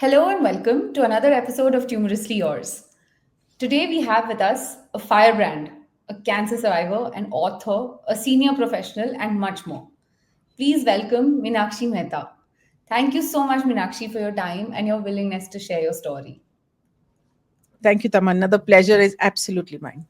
Hello and welcome to another episode of Tumorously Yours. Today we have with us a firebrand, a cancer survivor, an author, a senior professional, and much more. Please welcome Meenakshi Mehta. Thank you so much, Meenakshi, for your time and your willingness to share your story. Thank you, Tamanna. The pleasure is absolutely mine.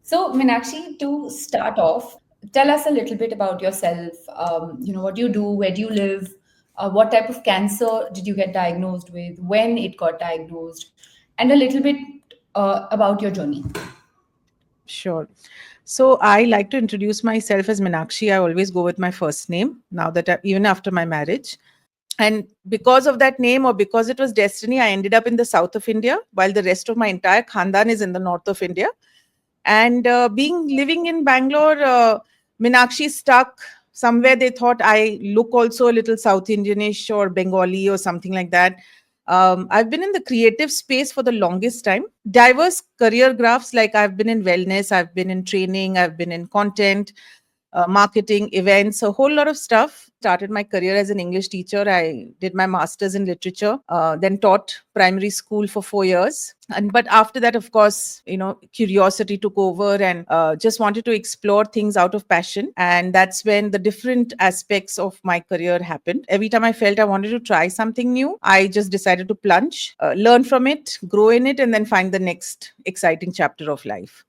So, Meenakshi, to start off, tell us a little bit about yourself. What do you do? Where do you live? What type of cancer did you get diagnosed with? When it got diagnosed? And a little bit about your journey. Sure. So I like to introduce myself as Meenakshi. I always go with my first name now that even after my marriage. And because of that name or because it was destiny, I ended up in the south of India while the rest of my entire Khandan is in the north of India. And being living in Bangalore, Meenakshi stuck somewhere. They thought I look also a little South Indianish or Bengali or something like that. I've been in the creative space for the longest time. Diverse career graphs, like I've been in wellness, I've been in training, I've been in content, marketing, events, a whole lot of stuff. Started my career as an English teacher. I did my master's in literature, then taught primary school for 4 years. And but after that, of course, curiosity took over and just wanted to explore things out of passion. And that's when the different aspects of my career happened. Every time I felt I wanted to try something new, I just decided to plunge, learn from it, grow in it, and then find the next exciting chapter of life.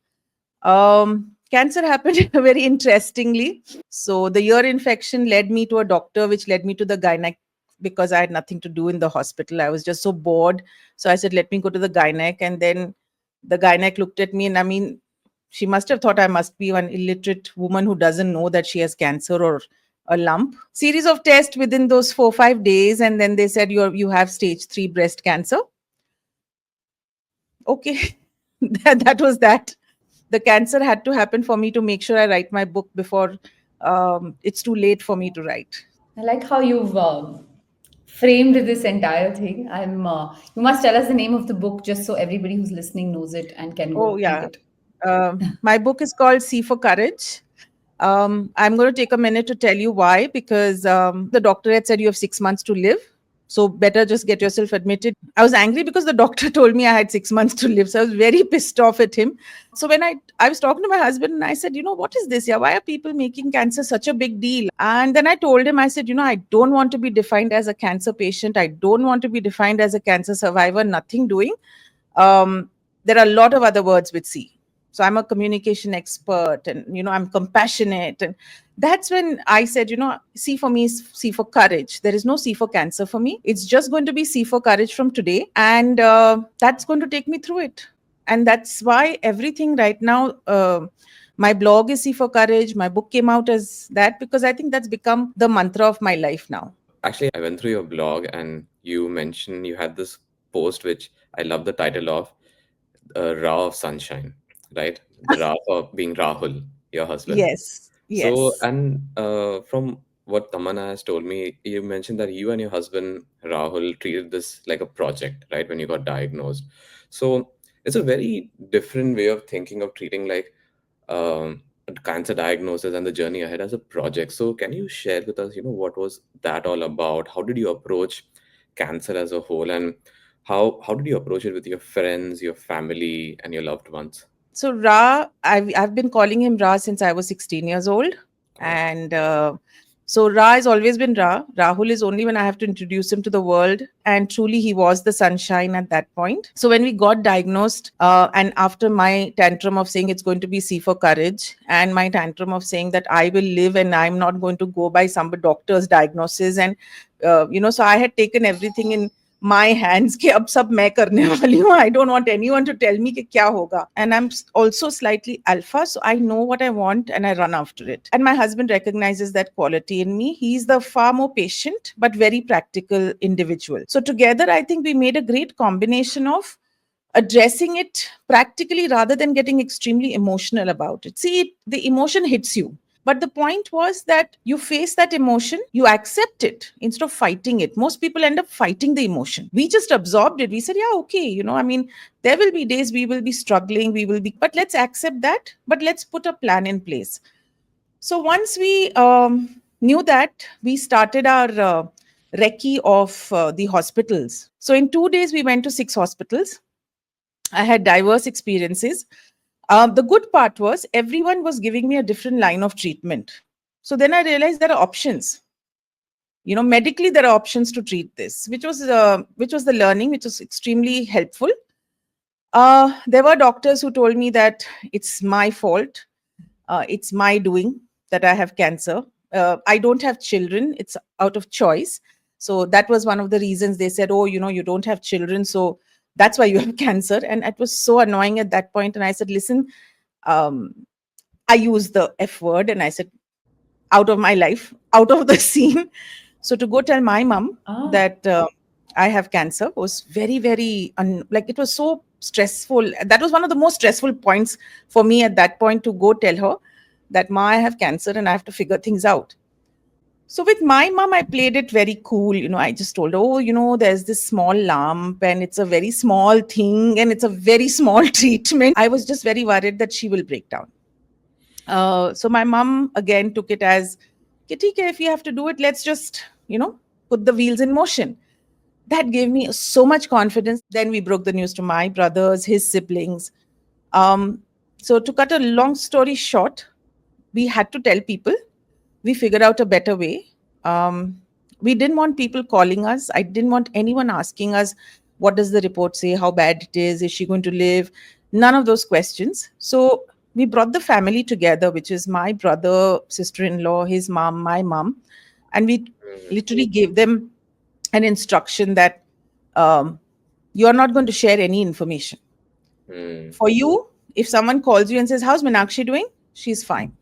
Cancer happened very interestingly. So the ear infection led me to a doctor, which led me to the gynec because I had nothing to do in the hospital. I was just so bored. So I said, let me go to the gynec. And then the gynec looked at me, and I mean, she must have thought I must be one illiterate woman who doesn't know that she has cancer or a lump. Series of tests within those 4 5 days, and then they said you have stage 3 breast cancer. Okay, that was that. The cancer had to happen for me to make sure I write my book before it's too late for me to write. I like how you've framed this entire thing. You must tell us the name of the book just so everybody who's listening knows it and can Oh, go read yeah. it. My book is called C for Courage. I'm going to take a minute to tell you why, because the doctor had said you have 6 months to live. So better just get yourself admitted. I was angry because the doctor told me I had 6 months to live. So I was very pissed off at him. So when I was talking to my husband and I said, what is this? Yeah, why are people making cancer such a big deal? And then I told him, I said, I don't want to be defined as a cancer patient. I don't want to be defined as a cancer survivor, nothing doing. There are a lot of other words with C. So I'm a communication expert and, I'm compassionate. And that's when I said, C for me is C for courage. There is no C for cancer for me. It's just going to be C for courage from today. And that's going to take me through it. And that's why everything right now, my blog is C for courage. My book came out as that because I think that's become the mantra of my life now. Actually, I went through your blog and you mentioned you had this post, which I love the title of Ra of Sunshine, right? The Ra for being Rahul, your husband. Yes. So, Yes. and from what Tamanna has told me, you mentioned that you and your husband, Rahul, treated this like a project, right? When you got diagnosed. So, it's a very different way of thinking of treating like a cancer diagnosis and the journey ahead as a project. So, can you share with us, what was that all about? How did you approach cancer as a whole, and how did you approach it with your friends, your family, and your loved ones? So Ra, I've been calling him Ra since I was 16 years old, Oh, and so Ra has always been Ra. Rahul is only when I have to introduce him to the world, and truly he was the sunshine at that point. So when we got diagnosed, and after my tantrum of saying it's going to be C for courage, and my tantrum of saying that I will live and I'm not going to go by some doctor's diagnosis, and so I had taken everything in my hands कि अब सब मैं करने वाली हूँ. I don't want anyone to tell me कि क्या होगा. And I'm also slightly alpha, so I know what I want and I run after it. And my husband recognizes that quality in me. He's the far more patient but very practical individual. So together, I think we made a great combination of addressing it practically rather than getting extremely emotional about it. See, the emotion hits you. But the point was that you face that emotion, you accept it instead of fighting it. Most people end up fighting the emotion. We just absorbed it. We said, yeah, okay, there will be days we will be struggling, but let's accept that, but let's put a plan in place. So once we knew that, we started our recce of the hospitals. So in 2 days, we went to 6 hospitals. I had diverse experiences. The good part was everyone was giving me a different line of treatment. So then I realized there are options. Medically there are options to treat this, which was the learning, which was extremely helpful. There were doctors who told me that it's my fault, it's my doing that I have cancer. I don't have children, it's out of choice. So that was one of the reasons. They said, oh, you don't have children, so that's why you have cancer. And it was so annoying at that point. And I said, listen, um, I used the F word and I said, out of my life, out of the scene. So to go tell my mom Ah. that I have cancer was very, very, like it was so stressful. That was one of the most stressful points for me at that point, to go tell her that, Ma, I have cancer and I have to figure things out. So with my mom, I played it very cool. I just told her, oh, there's this small lump and it's a very small thing and it's a very small treatment. I was just very worried that she will break down. So my mom again took it as, "Ki theek hai, if you have to do it, let's just, put the wheels in motion." That gave me so much confidence. Then we broke the news to my brothers, his siblings. Um, so to cut a long story short, we had to tell people. We figured out a better way. Um, we didn't want people calling us. I didn't want anyone asking us, what does the report say? How bad it is? She going to live? None of those questions. So we brought the family together, which is my brother, sister-in-law, his mom, my mom. And we literally gave them an instruction that you're not going to share any information. For you, if someone calls you and says, how's Meenakshi doing? She's fine.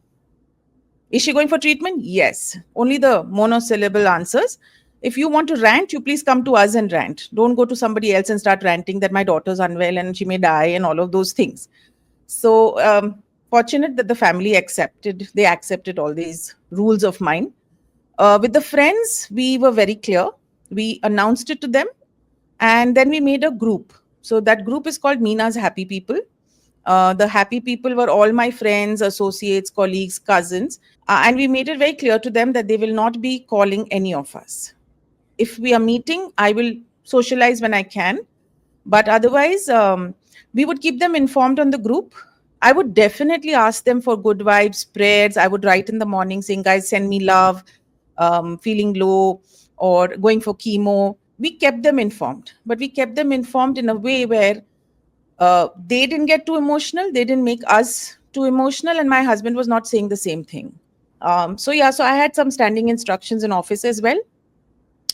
Is she going for treatment? Yes. Only the monosyllable answers. If you want to rant, you please come to us and rant. Don't go to somebody else and start ranting that my daughter's unwell and she may die and all of those things. So fortunate that the family accepted. They accepted all these rules of mine. With the friends, we were very clear. We announced it to them, and then we made a group. So that group is called Meena's Happy People. The happy people were all my friends, associates, colleagues, cousins. And we made it very clear to them that they will not be calling any of us. If we are meeting, I will socialize when I can. But otherwise, we would keep them informed on the group. I would definitely ask them for good vibes, prayers. I would write in the morning saying, guys, send me love, feeling low, or going for chemo. We kept them informed, but we kept them informed in a way where they didn't get too emotional. They didn't make us too emotional. And my husband was not saying the same thing. So I had some standing instructions in office as well.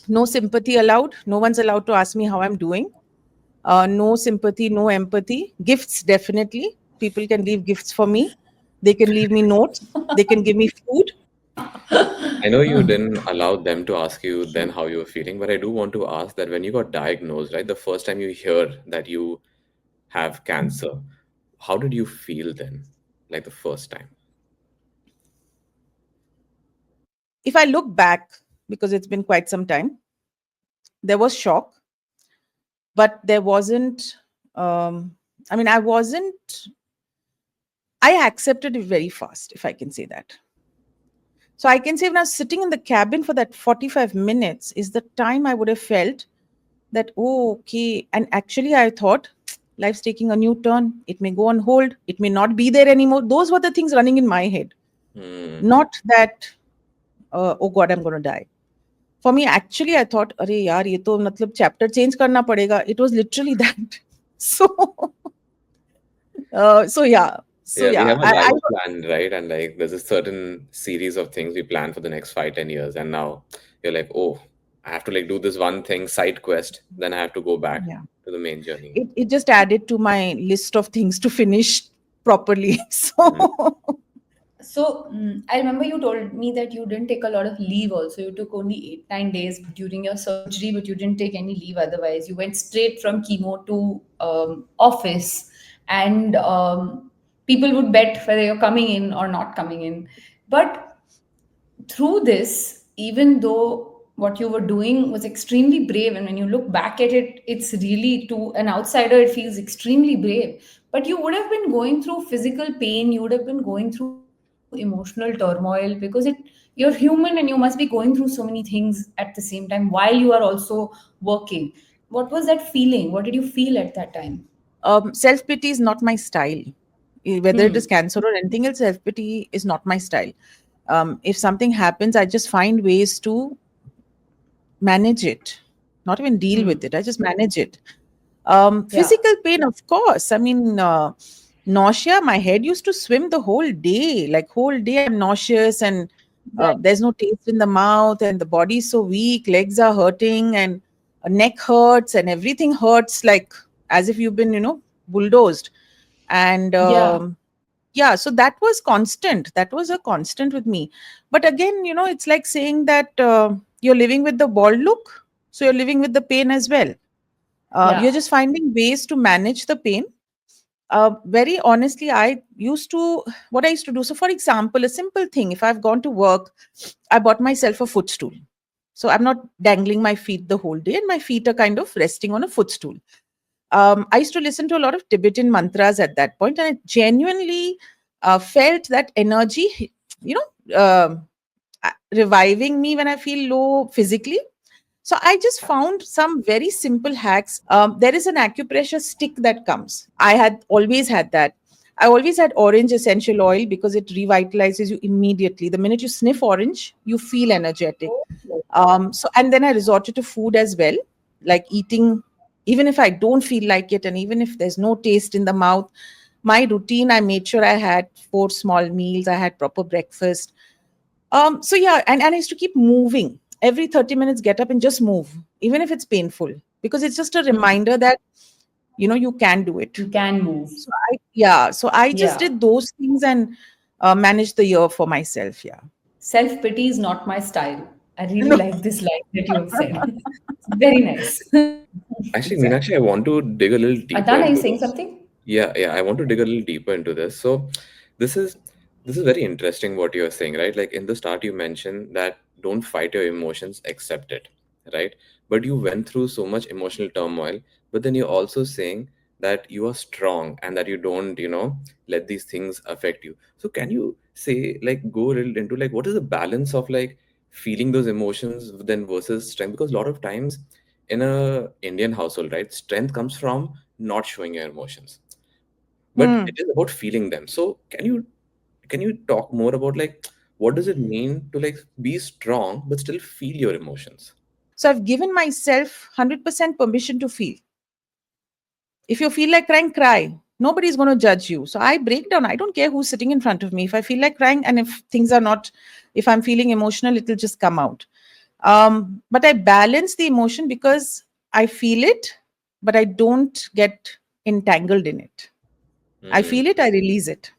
No sympathy allowed. No one's allowed to ask me how I'm doing. No sympathy, no empathy. Gifts, definitely. People can leave gifts for me. They can leave me notes. They can give me food. I know you didn't allow them to ask you then how you were feeling, but I do want to ask that when you got diagnosed, right, the first time you hear that you have cancer, how did you feel then? Like the first time? If I look back, because it's been quite some time, there was shock, but there wasn't, I wasn't, I accepted it very fast, if I can say that. So I can say when I was sitting in the cabin for that 45 minutes is the time I would have felt that, oh, okay. And actually, I thought life's taking a new turn. It may go on hold. It may not be there anymore. Those were the things running in my head. Not that, oh God, I'm going to die. For me, actually, I thought, अरे यार ये तो मतलब chapter change करना पड़ेगा. It was literally that. So, yeah. So Yeah, we yeah, have a life plan, right? And like there's a certain series of things we plan for the next 5, 10 years. And now you're like, oh, I have to like do this one thing, side quest, then I have to go back yeah. to the main journey. It just added to my list of things to finish properly. Mm. So So I remember you told me that you didn't take a lot of leave also. You took only 8, 9 days during your surgery, but you didn't take any leave otherwise. You went straight from chemo to office, and people would bet whether you're coming in or not coming in. But through this, even though what you were doing was extremely brave, and when you look back at it, it's really, to an outsider, it feels extremely brave. But you would have been going through physical pain, you would have been going through emotional turmoil, because it You're human and you must be going through so many things at the same time while you are also working. What was that feeling? What did you feel at that time? Self pity is not my style. Whether it is Hmm. cancer or anything else, self pity is not my style. If something happens, I just find ways to manage it, not even deal Hmm. with it. I just manage it. Yeah. Physical pain, of course. I mean, nausea. My head used to swim the whole day. Like whole day, I'm nauseous, and Right. there's no taste in the mouth, and the body is so weak. Legs are hurting, and neck hurts, and everything hurts. Like as if you've been, bulldozed. And Yeah. yeah, so that was constant. That was a constant with me. But again, it's like saying that you're living with the bald look, so you're living with the pain as well. You're Yeah. just finding ways to manage the pain. Very honestly, what I used to do. So, for example, a simple thing, if I've gone to work, I bought myself a footstool. So, I'm not dangling my feet the whole day, and my feet are kind of resting on a footstool. I used to listen to a lot of Tibetan mantras at that point, and I genuinely felt that energy, you reviving me when I feel low physically. So I just found some very simple hacks. There is an acupressure stick that comes. I had always had that. I always had orange essential oil because it revitalizes you immediately. The minute you sniff orange, you feel energetic. So, and then I resorted to food as well, like eating, even if I don't feel like it, and even if there's no taste in the mouth. My routine, I made sure I had 4 small meals, I had proper breakfast. So yeah, and I used to keep moving. Every 30 minutes, get up and just move, even if it's painful, because it's just a Hmm. reminder that you can do it. You can move. So I just Yeah. did those things and managed the year for myself. Yeah. Self pity is not my style. I really No. like this line that you have said. It's very nice. Actually, Exactly. Meenakshi, I want to dig a little deeper Adan, are you into saying this. something? Yeah, I want to dig a little deeper into this. So, this is this is very interesting what you're saying, right? Like in the start, you mentioned that don't fight your emotions, accept it, right? But you went through so much emotional turmoil, but then you're also saying that you are strong and that you don't, let these things affect you. So, can you say, like, go a little into like what is the balance of like feeling those emotions then versus strength? Because a lot of times in a Indian household, right, strength comes from not showing your emotions, but it Hmm. is about feeling them. So can you talk more about like what does it mean to like be strong but still feel your emotions? So I've given myself 100% permission to feel. If you feel like crying, cry. Nobody's going to judge you. So I break down. I don't care who's sitting in front of me. If I feel like crying, and if I'm feeling emotional, it'll just come out. But I balance the emotion because I feel it, but I don't get entangled in it. I Hmm. feel it, I release it.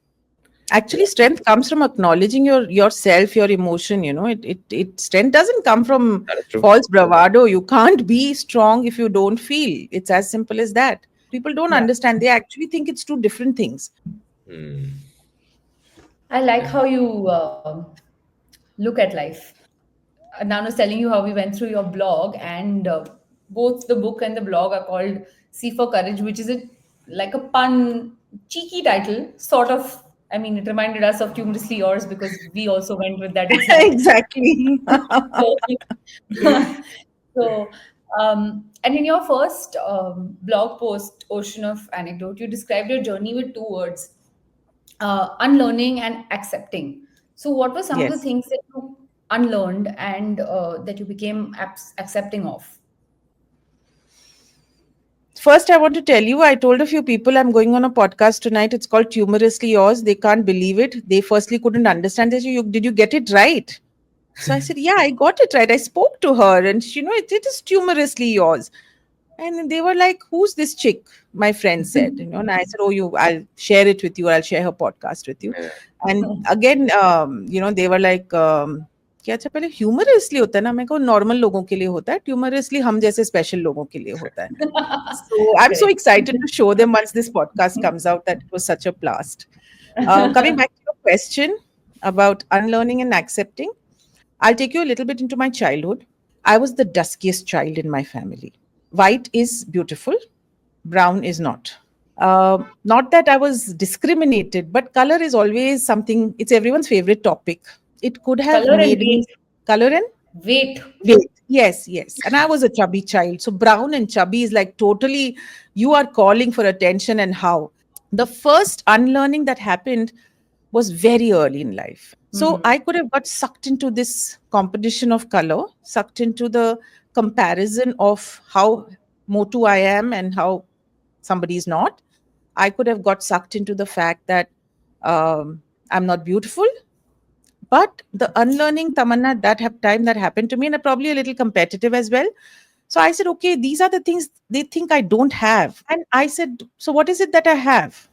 Actually, Yeah, strength comes from acknowledging yourself, your emotion. It strength doesn't come from that is true. false bravado. You can't be strong if you don't feel. It's as simple as that. People don't Yeah. understand. They actually think it's two different things. Hmm. I like Yeah. how you look at life. Nan was telling you how we went through your blog, and both the book and the blog are called C for Courage, which is like a pun, cheeky title, sort of. I mean, it reminded us of Humorously Yours because we also went with that exact. Exactly. So, so and in your first blog post, Ocean of Anecdote, you described your journey with two words, unlearning and accepting. So, what were some of the Yes. things that you unlearned and that you became accepting of? First, I want to tell you, I told a few people I'm going on a podcast tonight. It's called Tumorously Yours. They can't believe it. They firstly couldn't understand. They said, did you get it right? So I said, yeah, I got it right. I spoke to her, and it is Tumorously Yours. And then they were like, "Who's this chick?" My friend said, and I said, "Oh, I'll share it with you. I'll share her podcast with you." Yeah. And again, they were like, "क्या अच्छा पहले humorously होता है ना?" मैं को normal लोगों के लिए होता है, humorously हम जैसे special लोगों के लिए होता है. So I'm so Correct. excited to show them once this podcast comes out that it was such a blast. Coming back to your question about unlearning and accepting, I'll take you a little bit into my childhood. I was the duskiest child in my family. White is beautiful, brown is not. Not that I was discriminated, but color is always something, it's everyone's favorite topic. it could have Color and made weight. me color and Weight. weight. Yes, yes. And I was a chubby child. So brown and chubby is like totally, you are calling for attention. And how? The first unlearning that happened was very early in life. So Hmm. I could have got sucked into this competition of color, sucked into the comparison of how motu I am and how somebody is not. I could have got sucked into the fact that I'm not beautiful. But the unlearning, Tamanna, time that happened to me, and I'm probably a little competitive as well. So I said, okay, these are the things they think I don't have. And I said, so what is it that I have?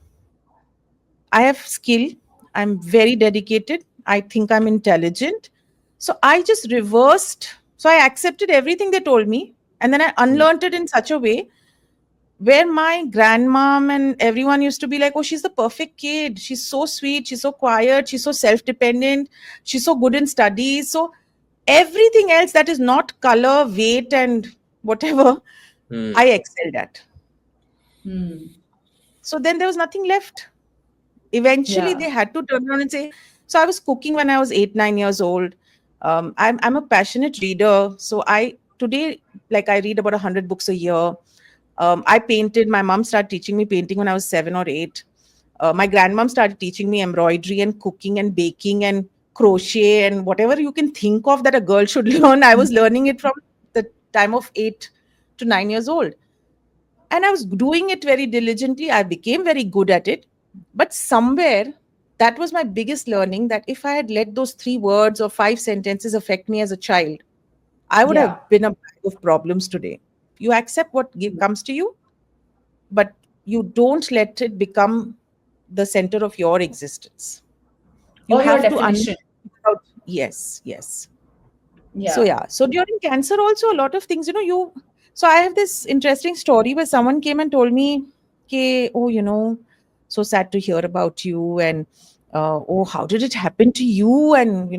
I have skill. I'm very dedicated. I think I'm intelligent. So I just reversed. So I accepted everything they told me. And then I Hmm. unlearned it in such a way where my grandmom and everyone used to be like, oh, she's the perfect kid. She's so sweet. She's so quiet. She's so self dependent. She's so good in studies. So everything else that is not color, weight, and whatever, Hmm. I excelled at. Hmm. So then there was nothing left. Eventually Yeah. they had to turn around and say, so I was cooking when I was 8 9 years old. I'm a passionate reader, so I today, like, I read about 100 books a year. I painted. My mom started teaching me painting when I was 7 or 8. My grandmom started teaching me embroidery and cooking and baking and crochet and whatever you can think of that a girl should learn. I was learning it from the time of 8 to 9 years old, and I was doing it very diligently. I became very good at it. But somewhere, that was my biggest learning, that if I had let those 3 words or 5 sentences affect me as a child, I would have Yeah. been a bag of problems today. You accept what comes to you, but you don't let it become the center of your existence. You Or your have to definition. yes, yes. So Yeah. yeah, so during cancer also a lot of things, you so I have this interesting story where someone came and told me, okay, oh, so sad to hear about you, and oh, how did it happen to you, and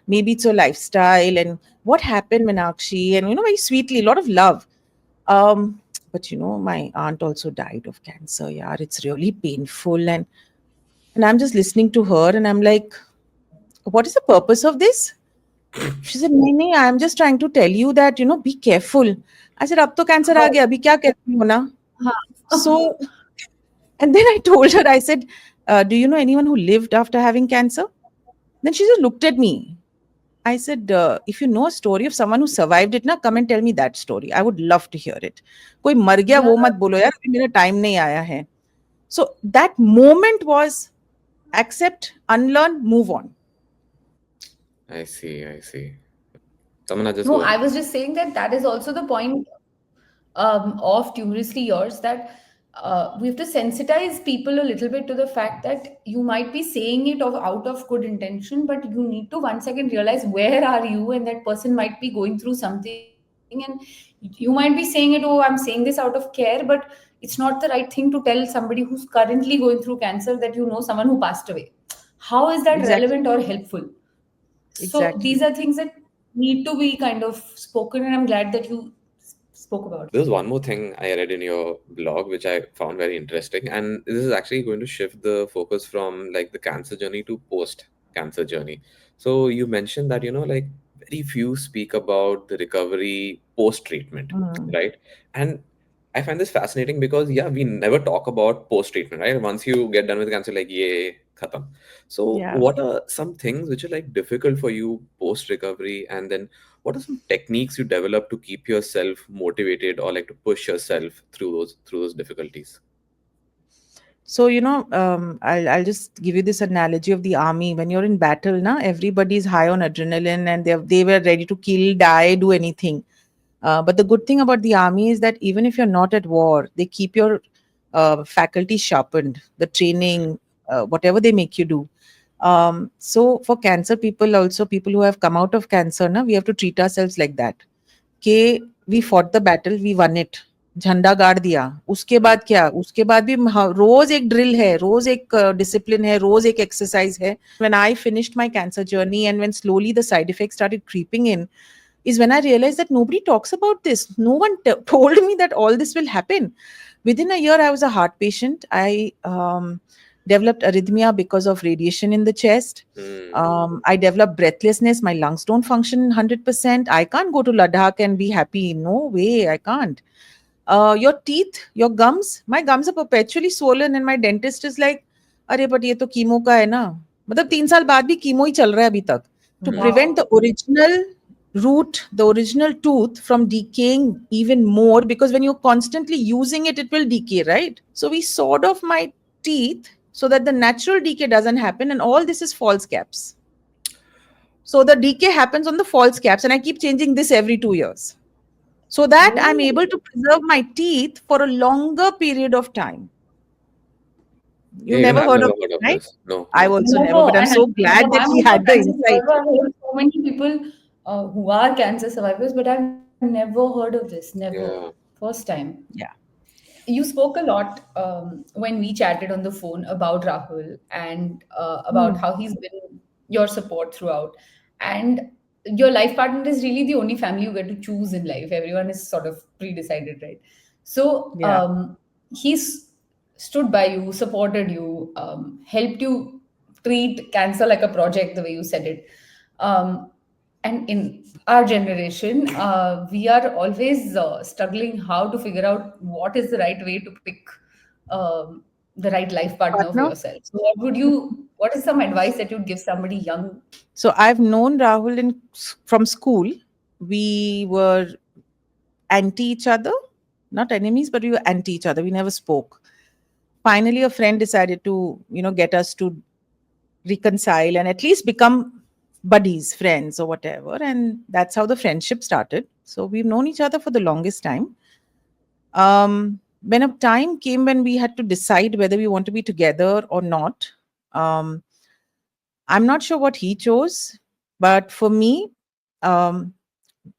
maybe it's your lifestyle, and what happened, Meenakshi, and very sweetly, a lot of love. But my aunt also died of cancer. Yeah, it's really painful, and I'm just listening to her, and I'm like, what is the purpose of this? She said, नहीं नहीं, I am just trying to tell you that, be careful. I said, अब तो cancer आ Oh. गया, अभी क्या careful होना? Huh. So, and then I told her, I said, do you know anyone who lived after having cancer? Then she just looked at me. I said, if you know a story of someone who survived it, na, come and tell me that story. I would love to hear it. कोई मर गया Yeah. वो मत बोलो यार, अभी मेरा time नहीं आया है. So that moment was accept, unlearn, move on. I see. I see. Tamana, just No, go I ahead. was just saying that that is also the point of Tumorously Yours, that we have to sensitize people a little bit to the fact that you might be saying it out of good intention, but you need to once again realize where are you, and that person might be going through something, and you might be saying it, oh, I'm saying this out of care, but it's not the right thing to tell somebody who's currently going through cancer that someone who passed away. How is that relevant Exactly. or helpful? So these Exactly. are things that need to be kind of spoken, and I'm glad that you spoke about it. There's one more thing I read in your blog, which I found very interesting. And this is actually going to shift the focus from like the cancer journey to post cancer journey. So you mentioned that, like very few speak about the recovery post treatment, Mm. right? And I find this fascinating because, yeah, we never talk about post treatment, right? Once you get done with cancer, like, yeah, khatam. So, Yeah. what are some things which are like difficult for you post recovery? And then what are some techniques you develop to keep yourself motivated or like to push yourself through those difficulties? So, I'll just give you this analogy of the army. When you're in battle, na, everybody's high on adrenaline, and they were ready to kill, die, do anything. But the good thing about the army is that even if you're not at war, they keep your faculty sharpened, the training, whatever they make you do. So for cancer people, also people who have come out of cancer, na, we have to treat ourselves like that. कि we fought the battle, we won it, झंडा गाड़ दिया, उसके Hmm. बाद क्या, उसके बाद भी रोज एक ड्रिल है, रोज एक डिसिप्लिन है, रोज एक एक्सरसाइज है. When I finished my cancer journey and when slowly the side effects started creeping in, is when I realized that nobody talks about this. No one told me that all this will happen. Within a year, I was a heart patient. I developed arrhythmia because of radiation in the chest. I developed breathlessness. My lungs don't function 100%. I can't go to Ladakh and be happy. No way, I can't. Your teeth, your gums, my gums are perpetually swollen, and my dentist is like, अरे but ये तो chemo का है ना. मतलब 3 साल बाद भी कीमो ही चल रहा है अभी तक. To prevent the original root, the original tooth from decaying even more, because when you're constantly using it, it will decay, right? So we sawed off my teeth so that the natural decay doesn't happen, and all this is false caps. So the decay happens on the false caps, and I keep changing this every 2 years so that I'm able to preserve my teeth for a longer period of time. You Yeah, even never I've heard never of heard this, of right? this. No, I've no. also never, Never. but I'm And so you glad know, that I'm he also had a the cancer insight. survivor. I've heard so many people who are cancer survivors, but I've never heard of this. Never. Yeah. First time. Yeah. You spoke a lot when we chatted on the phone about Rahul and about Hmm. how he's been your support throughout. And your life partner is really the only family you get to choose in life. Everyone is sort of pre-decided, right? So Yeah. he's stood by you, supported you, helped you treat cancer like a project, the way you said it. Um, and in our generation, we are always struggling how to figure out what is the right way to pick the right life partner for Partner. yourself. So, what is some advice that you'd give somebody young? So I've known Rahul from school. We were anti each other, not enemies, but we were anti each other. We never spoke. Finally, a friend decided to, get us to reconcile and at least become buddies, friends, or whatever. And that's how the friendship started. So we've known each other for the longest time. When a time came when we had to decide whether we want to be together or not, um, I'm not sure what he chose, but for me, um,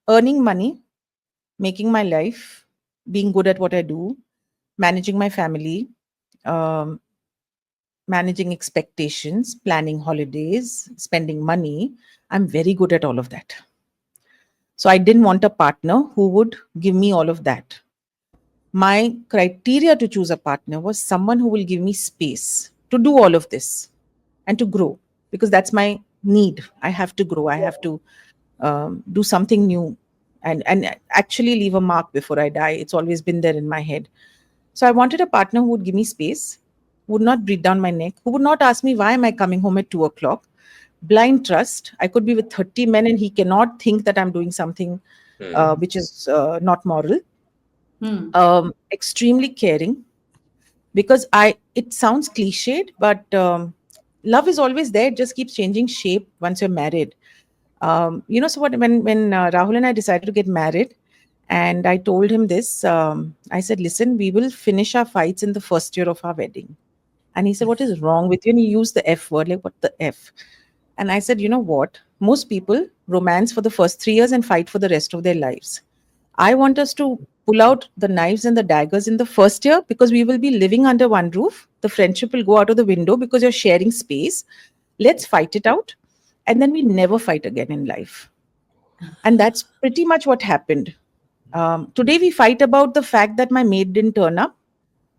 earning money, making my life, being good at what I do, managing my family, um, managing expectations, planning holidays, spending money. I'm very good at all of that. So I didn't want a partner who would give me all of that. My criteria to choose a partner was someone who will give me space to do all of this and to grow, because that's my need. I have to grow. I have to do something new, and actually leave a mark before I die. It's always been there in my head. So I wanted a partner who would give me space, who would not breathe down my neck, who would not ask me why am I coming home at 2 o'clock. Blind trust. I could be with 30 men and he cannot think that I'm doing something which is not moral. Hmm. Extremely caring, because it sounds cliched, but love is always there. It just keeps changing shape once you're married. So when Rahul and I decided to get married, and I told him this, I said, listen, we will finish our fights in the first year of our wedding. And he said, what is wrong with you? And he used the F word, like, what the F? And I said, you know what? Most people romance for the first 3 years and fight for the rest of their lives. I want us to pull out the knives and the daggers in the first year, because we will be living under one roof. The friendship will go out of the window because you're sharing space. Let's fight it out. And then we never fight again in life. And that's pretty much what happened. Today, we fight about the fact that my maid didn't turn up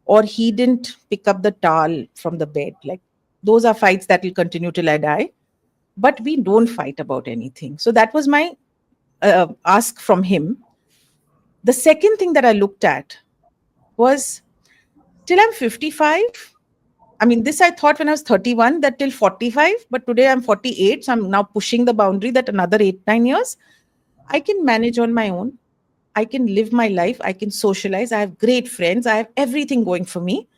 or he didn't pick up the towel from the bed. Like, those are fights that will continue till I die. But we don't fight about anything. So that was my ask from him. The second thing that I looked at was, till I'm 55. I mean, this I thought when I was 31, that till 45, but today I'm 48. So I'm now pushing the boundary that another 8, 9 years, I can manage on my own. I can live my life. I can socialize. I have great friends. I have everything going for me.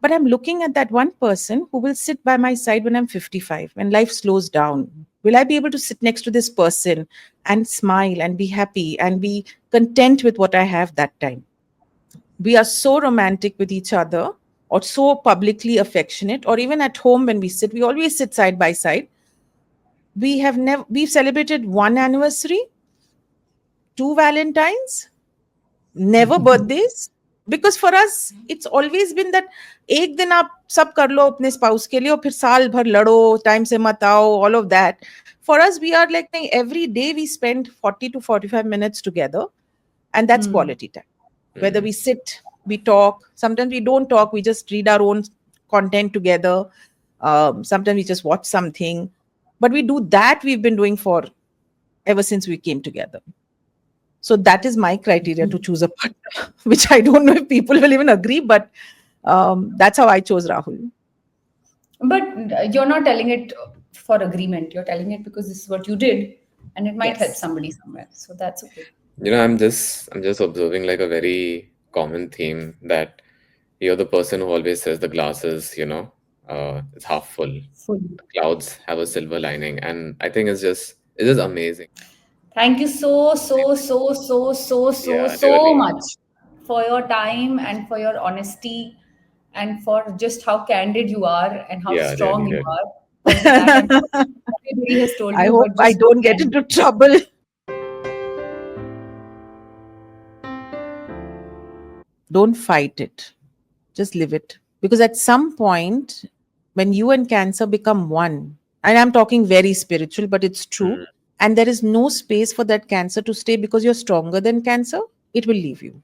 But I'm looking at that one person who will sit by my side when I'm 55, when life slows down. Will I be able to sit next to this person and smile and be happy and be content with what I have that time? We are so romantic with each other, or so publicly affectionate, or even at home when we sit, we always sit side by side. We've celebrated one anniversary, two Valentines, never birthdays, because for us it's always been that एक दिन आप सब कर लो अपने spouse के लिए और फिर साल भर लड़ो, time से मत आओ, all of that. For us, we are like, नहीं, every day we spend 40 to 45 minutes together, and that's Hmm. quality time. Whether we sit, we talk, sometimes we don't talk, we just read our own content together. Sometimes we just watch something, but we do that. We've been doing for ever since we came together. So that is my criteria to choose a partner, which I don't know if people will even agree, but that's how I chose Rahul. But you're not telling it for agreement. You're telling it because this is what you did, and it might help Yes. somebody somewhere. So that's okay. I'm just observing like a very common theme that you're the person who always says the glass is, it's half full. Fully. The clouds have a silver lining, and I think it's just amazing. Thank you Yeah, so really. much for your time and for your honesty and for just how candid you are and how Yeah, strong really, you really. are. Because that I'm sure everybody has told I you, hope but I just so don't get candid. into trouble. Don't fight it, just live it. Because at some point, when you and cancer become one, and I'm talking very spiritual, but it's true, Mm. and there is no space for that cancer to stay because you're stronger than cancer, it will leave you.